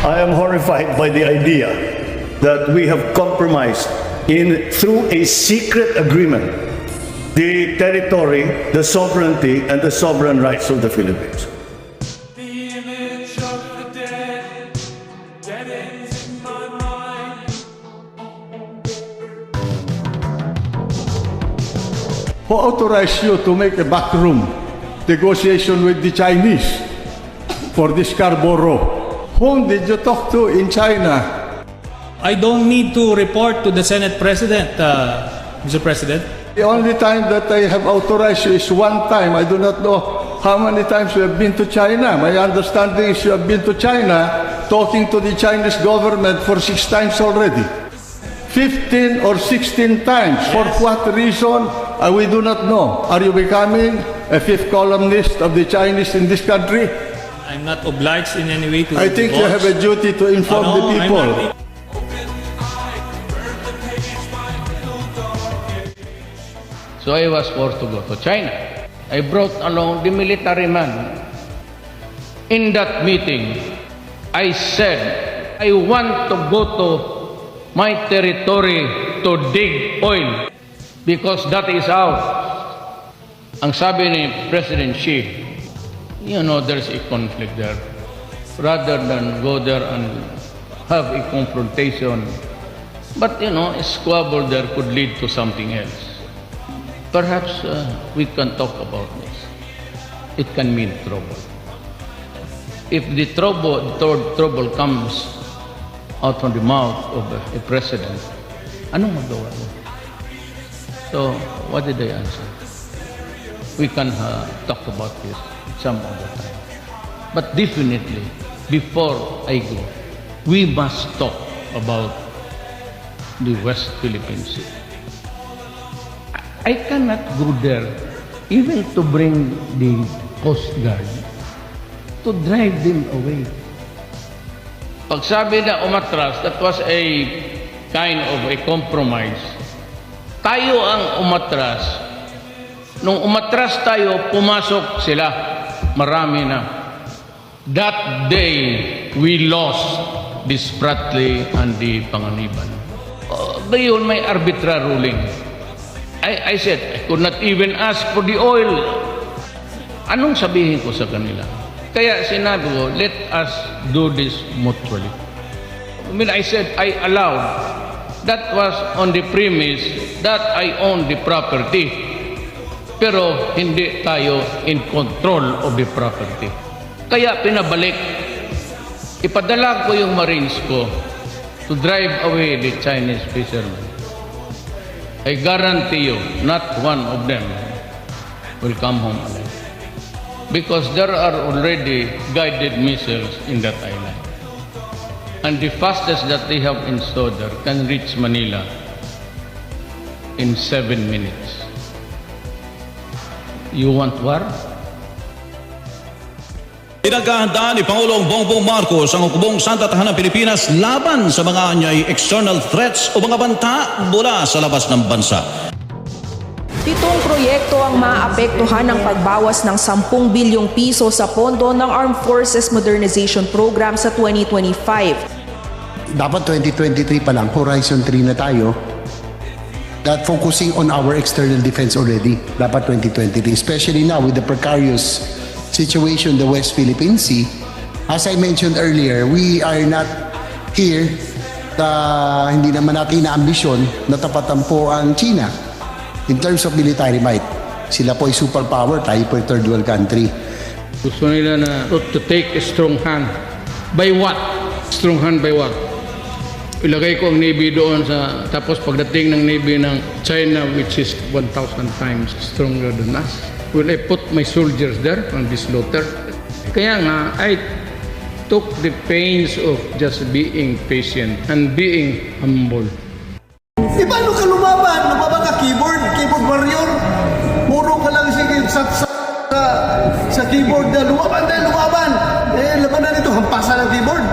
I am horrified by the idea that we have compromised through a secret agreement the territory, the sovereignty, and the sovereign rights of the Philippines. The image of the dead, dead ends in my mind. Who authorized you to make a backroom negotiation with the Chinese for this Scarborough? Whom did you talk to in China? I don't need to report to the Senate President, Mr. President. The only time that I have authorized you is one time. I do not know how many times you have been to China. My understanding is you have been to China talking to the Chinese government for 6 times already. 15 or 16 times. Yes. For what reason? We do not know. Are you becoming a fifth columnist of the Chinese in this country? I'm not obliged in any way to I think you have a duty to inform the I'm people. not- So I was forced to go to China. I brought along the military man. In that meeting, I said, I want to go to my territory to dig oil because that is ours. Ang sabi ni President Xi, you know there's a conflict there. Rather than go there and have a confrontation, but you know, a squabble there could lead to something else. Perhaps we can talk about this. It can mean trouble. If the trouble comes out from the mouth of a president, anong magawa mo? So, what did I answer? We can talk about this some other time. But definitely, before I go, we must talk about the West Philippine Sea. I cannot go there even to bring the Coast Guard to drive them away. Pag sabi na umatras, that was a kind of a compromise. Tayo ang umatras. Nung umatras tayo, pumasok sila. Marami na. That day, we lost the Spratly and the Panganiban. Ngayon, may arbitrary ruling. I said, I could not even ask for the oil. Anong sabihin ko sa kanila? Kaya sinabi ko, let us do this mutually. I mean, I said, I allowed. That was on the premise that I own the property. Pero hindi tayo in control of the property. Kaya pinabalik. Ipadala ko yung Marines ko to drive away the Chinese fishermen. I guarantee you, not one of them will come home alive. Because there are already guided missiles in that island. And the fastest that they have installed there can reach Manila in 7 minutes. You want war? Pinaghahandaan ni Pangulong Bongbong Marcos ang hukbong Santa Tahanang Pilipinas laban sa mga anyay external threats o mga banta mula sa labas ng bansa. 7 proyekto ang maapektuhan ng pagbawas ng 10 bilyong piso sa pondo ng Armed Forces Modernization Program sa 2025. Dapat 2023 pa lang, Horizon 3 na tayo. That focusing on our external defense already. Dapat 2023, especially now with the precarious situation in the West Philippine Sea. As I mentioned earlier, we are not here hindi naman natin na ambisyon na tapatan po ang China in terms of military might. Sila po ay superpower, tayo po ay third world country. Gusto nila na to take a strong hand. By what? Strong hand by what? Ilagay ko ang Navy doon tapos pagdating ng Navy ng China, which is 1,000 times stronger than us, will I put my soldiers there on this slaughter? Kaya nga, I took the pains of just being patient and being humble. Di ba ka lumaban? Lumaban ka keyboard warrior. Puro ka lang sa keyboard na lumaban tayo, lumaban. Labanan ito, hampasan ng keyboard.